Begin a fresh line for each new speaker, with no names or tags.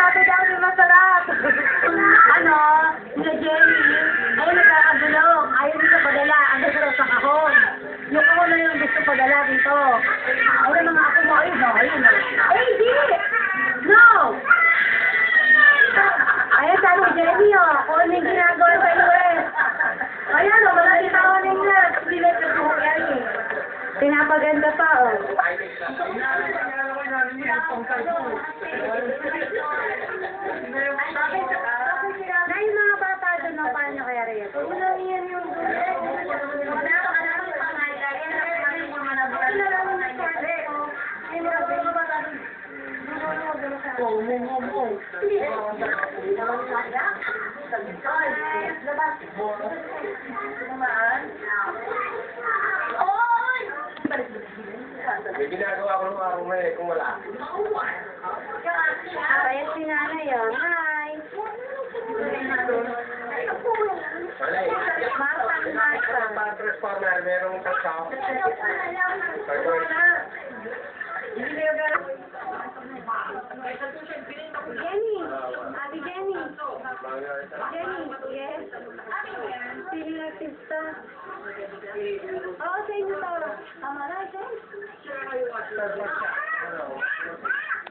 sabi daw di masarap. Ano, si Jenny, ayun nagkakagulo. Ayaw nito padala. Ang gusto sa kahon. Yung kahon na yung gusto padala dito. Ayun ang mga ako mo. Ayun, no, ayun. Eh, di! No! Ayan, sabi Jenny, oh. Kung ano yung ginagawa sa US. Ayan, oh, wala din ako ng nurse. Hindi na ito yan, eh. Pinapaganda pa, oh. Na yung mga bata doon, no, paano nyo kaya rin? Wala yan yung
May ginagawa ko ng araw may kung wala.
kaya si nanay yun. Hi!
Para transformer, merong tatsaw.
Jenny! Ate Jenny! Jenny, yes? Sili na pista. Oo, sa inyo to. Tama na, Jenny?